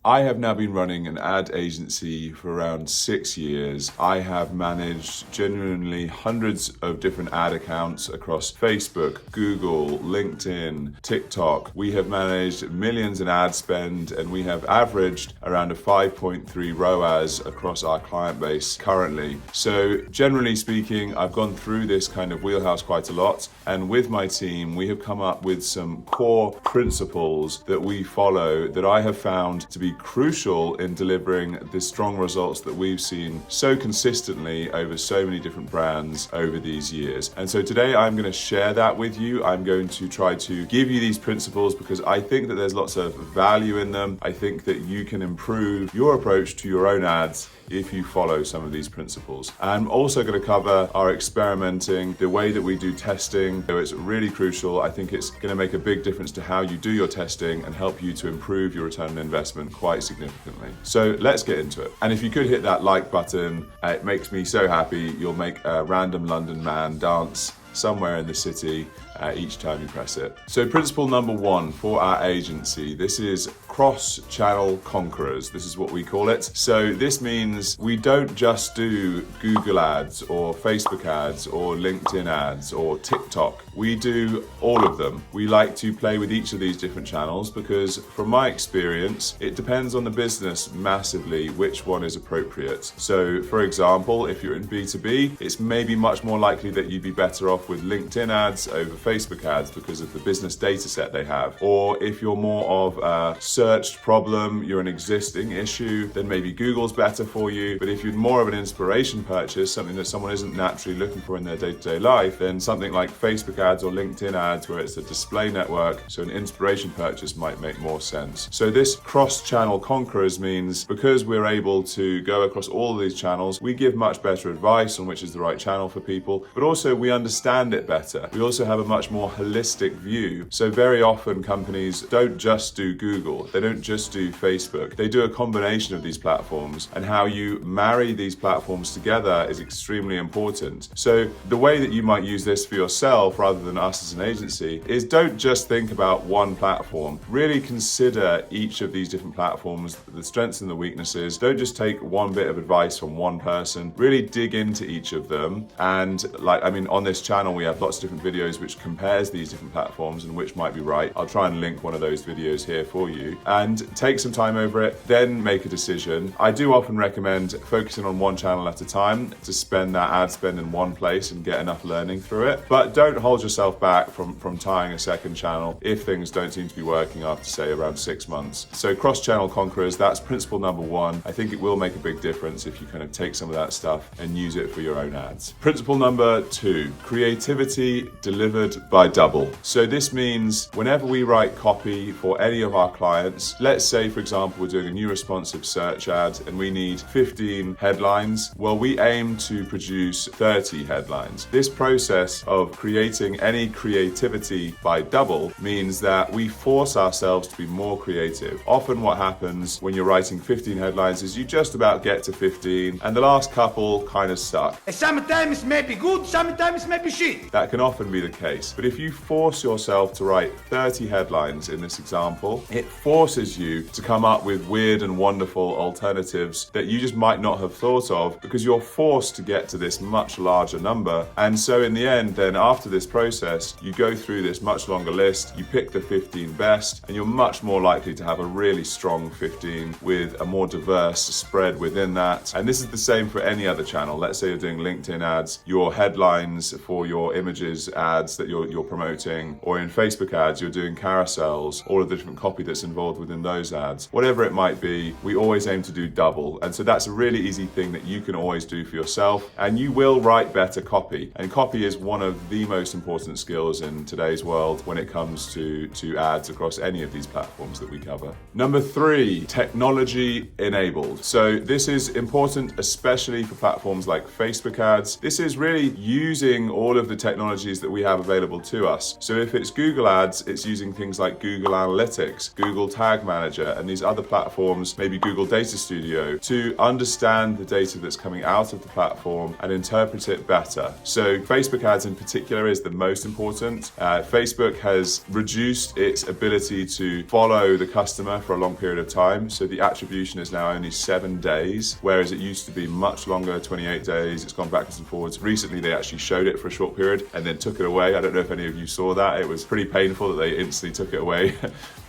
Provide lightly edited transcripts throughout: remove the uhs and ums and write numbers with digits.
I have now been running an ad agency for around 6 years. I have managed genuinely hundreds of different ad accounts across Facebook, Google, LinkedIn, TikTok. We have managed millions in ad spend, and we have averaged around a 5.3 ROAS across our client base currently. So generally speaking, I've gone through this kind of wheelhouse quite a lot, and with my team, we have come up with some core principles that we follow that I have found to be crucial in delivering the strong results that we've seen so consistently over so many different brands over these years. And so today I'm going to share that with you. I'm going to try to give you these principles because I think that there's lots of value in them. I think that you can improve your approach to your own ads if you follow some of these principles. I'm also going to cover our experimenting, the way that we do testing. So it's really crucial. I think it's going to make a big difference to how you do your testing and help you to improve your return on investment quite significantly. So let's get into it. And if you could hit that like button, it makes me so happy. You'll make a random London man dance somewhere in the city each time you press it. So principle number 1 for our agency, this is cross-channel conquerors. This is what we call it. So this means we don't just do Google ads or Facebook ads or LinkedIn ads or TikTok. We do all of them. We like to play with each of these different channels because from my experience, it depends on the business massively which one is appropriate. So for example, if you're in B2B, it's maybe much more likely that you'd be better off with LinkedIn ads over Facebook ads because of the business data set they have. Or if you're more of a searched problem, you're an existing issue, then maybe Google's better for you. But if you're more of an inspiration purchase, something that someone isn't naturally looking for in their day-to-day life, then something like Facebook ads or LinkedIn ads where it's a display network, so an inspiration purchase might make more sense. So this cross-channel conquerors means because we're able to go across all of these channels, we give much better advice on which is the right channel for people, but also we understand it better. We also have a much more holistic view. So very often companies don't just do Google, they don't just do Facebook, they do a combination of these platforms, and how you marry these platforms together is extremely important. So the way that you might use this for yourself rather than us as an agency is don't just think about one platform. Really consider each of these different platforms, the strengths and the weaknesses. Don't just take one bit of advice from one person. Really dig into each of them. And on this channel we have lots of different videos which compares these different platforms and which might be right. I'll try and link one of those videos here for you, and take some time over it, then make a decision. I do often recommend focusing on one channel at a time to spend that ad spend in one place and get enough learning through it. But don't hold yourself back from trying a second channel if things don't seem to be working after, say, around 6 months. So cross-channel conquerors, that's principle number 1. I think it will make a big difference if you kind of take some of that stuff and use it for your own ads. Principle number 2, creativity delivered by double. So this means whenever we write copy for any of our clients, let's say, for example, we're doing a new responsive search ad and we need 15 headlines. Well, we aim to produce 30 headlines. This process of creating any creativity by double means that we force ourselves to be more creative. Often what happens when you're writing 15 headlines is you just about get to 15 and the last couple kind of suck. Sometimes maybe good, sometimes maybe shit. That can often be the case. But if you force yourself to write 30 headlines in this example, it forces you to come up with weird and wonderful alternatives that you just might not have thought of because you're forced to get to this much larger number. And so in the end, then after this process, you go through this much longer list, you pick the 15 best, and you're much more likely to have a really strong 15 with a more diverse spread within that. And this is the same for any other channel. Let's say you're doing LinkedIn ads, your headlines for your images ads that you're promoting, or in Facebook ads, you're doing carousels, all of the different copy that's involved within those ads. Whatever it might be, we always aim to do double. And so that's a really easy thing that you can always do for yourself, and you will write better copy. And copy is one of the most important skills in today's world when it comes to ads across any of these platforms that we cover. Number 3, technology enabled. So this is important, especially for platforms like Facebook ads. This is really using all of the technologies that we have available available to us. So if it's Google Ads, it's using things like Google Analytics, Google Tag Manager, and these other platforms, maybe Google Data Studio, to understand the data that's coming out of the platform and interpret it better. So Facebook ads in particular is the most important. Facebook has reduced its ability to follow the customer for a long period of time. So the attribution is now only 7 days, whereas it used to be much longer, 28 days. It's gone backwards and forwards. Recently, they actually showed it for a short period and then took it away. I don't know if any of you saw that. It was pretty painful that they instantly took it away.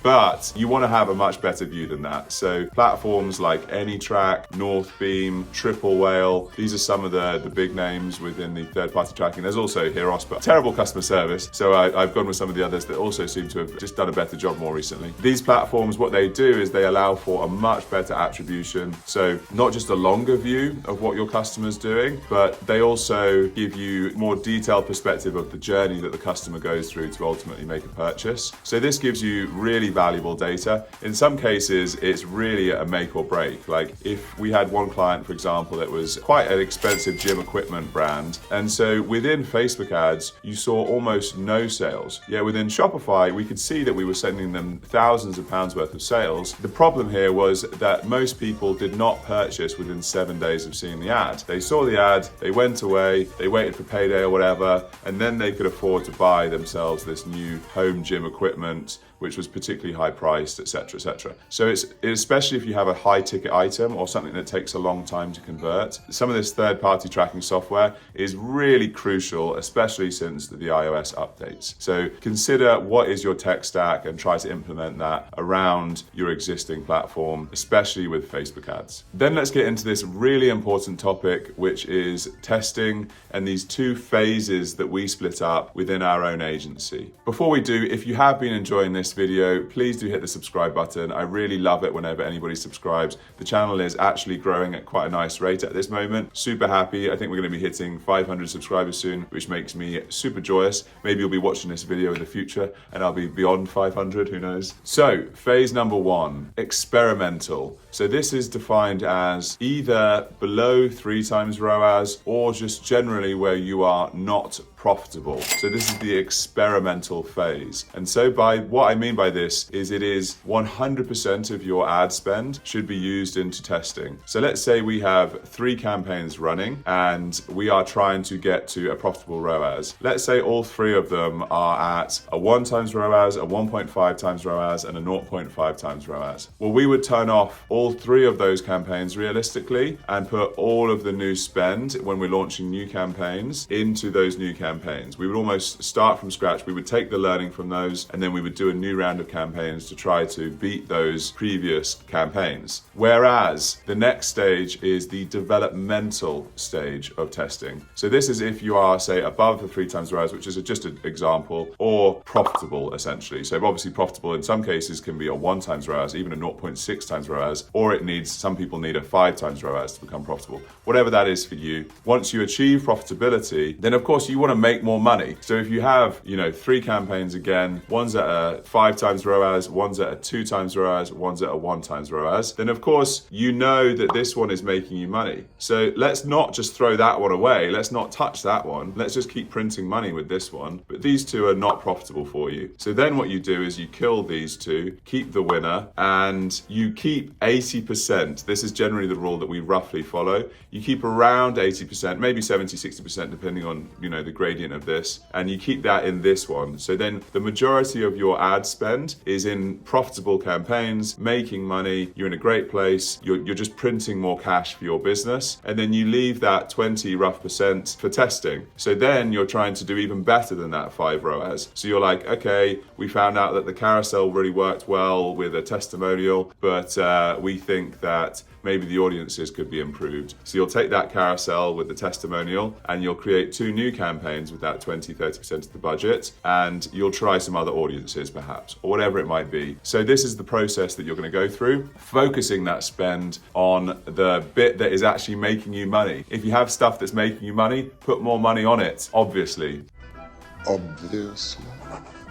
But you want to have a much better view than that. So platforms like AnyTrack, Northbeam, Triple Whale, these are some of the big names within the third-party tracking. There's also ROAS, but terrible customer service. So I've gone with some of the others that also seem to have just done a better job more recently. These platforms, what they do is they allow for a much better attribution. So not just a longer view of what your customer's doing, but they also give you more detailed perspective of the journey that the customer goes through to ultimately make a purchase. So this gives you really valuable data. In some cases, it's really a make or break. Like if we had one client, for example, that was quite an expensive gym equipment brand, and so within Facebook ads, you saw almost no sales. Yet within Shopify, we could see that we were sending them thousands of pounds worth of sales. The problem here was that most people did not purchase within 7 days of seeing the ad. They saw the ad, they went away, they waited for payday or whatever, and then they could afford to buy themselves this new home gym equipment, which was particularly high priced, etc., etc. So it's especially if you have a high ticket item or something that takes a long time to convert. Some of this third party tracking software is really crucial, especially since the iOS updates. So consider what is your tech stack and try to implement that around your existing platform, especially with Facebook ads. Then let's get into this really important topic, which is testing and these 2 phases that we split up within our own agency. Before we do, if you have been enjoying this video, please do hit the subscribe button. I really love it whenever anybody subscribes. The channel is actually growing at quite a nice rate at this moment. Super happy. I think we're going to be hitting 500 subscribers soon, which makes me super joyous. Maybe you'll be watching this video in the future and I'll be beyond 500, who knows? So phase number 1, experimental. So this is defined as either below 3 times ROAS or just generally where you are not profitable. So this is the experimental phase. And so by what I mean by this is it is 100% of your ad spend should be used into testing. So let's say we have 3 campaigns running and we are trying to get to a profitable ROAS. Let's say all 3 of them are at a 1 times ROAS, a 1.5 times ROAS, and a 0.5 times ROAS. Well, we would turn off all 3 of those campaigns realistically and put all of the new spend when we're launching new campaigns into those new campaigns. We would almost start from scratch. We would take the learning from those and then we would do a new round of campaigns to try to beat those previous campaigns. Whereas the next stage is the developmental stage of testing. So this is if you are, say, above the 3 times ROAS, which is just an example, or profitable essentially. So obviously profitable in some cases can be a 1 times ROAS, even a 0.6 times ROAS, or some people need a 5 times ROAS to become profitable. Whatever that is for you. Once you achieve profitability, then of course you want to make more money. So if you have, 3 campaigns again, one's at a 5 times ROAS, one's at a 2 times ROAS, one's at a 1 times ROAS, then of course you know that this one is making you money. So let's not just throw that one away. Let's not touch that one. Let's just keep printing money with this one. But these 2 are not profitable for you. So then what you do is you kill these 2, keep the winner, and you keep 80%. This is generally the rule that we roughly follow. You keep around 80%, maybe 70, 60%, depending on, the gradient of this, and you keep that in this one. So then the majority of your ad spend is in profitable campaigns, making money, you're in a great place, you're just printing more cash for your business, and then you leave that 20 rough percent for testing. So then you're trying to do even better than that 5 ROAS. So you're like, okay, we found out that the carousel really worked well with a testimonial, but we think that maybe the audiences could be improved. So you'll take that carousel with the testimonial and you'll create 2 new campaigns with that 20, 30% of the budget, and you'll try some other audiences perhaps, or whatever it might be. So this is the process that you're going to go through, focusing that spend on the bit that is actually making you money. If you have stuff that's making you money, put more money on it, obviously.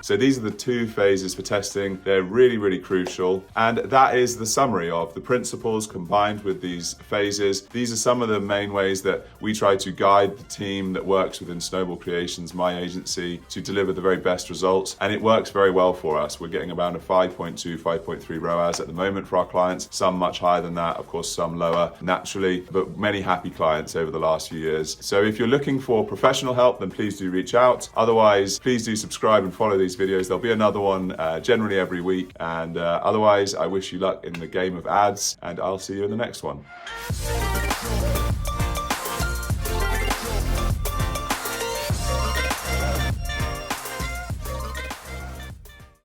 So these are the 2 phases for testing. They're really, really crucial. And that is the summary of the principles combined with these phases. These are some of the main ways that we try to guide the team that works within Snowball Creations, my agency, to deliver the very best results. And it works very well for us. We're getting around a 5.2, 5.3 ROAS at the moment for our clients. Some much higher than that, of course, some lower naturally, but many happy clients over the last few years. So if you're looking for professional help, then please do reach out. Otherwise, please do subscribe and follow these videos. There'll be another one generally every week. And otherwise, I wish you luck in the game of ads, and I'll see you in the next one.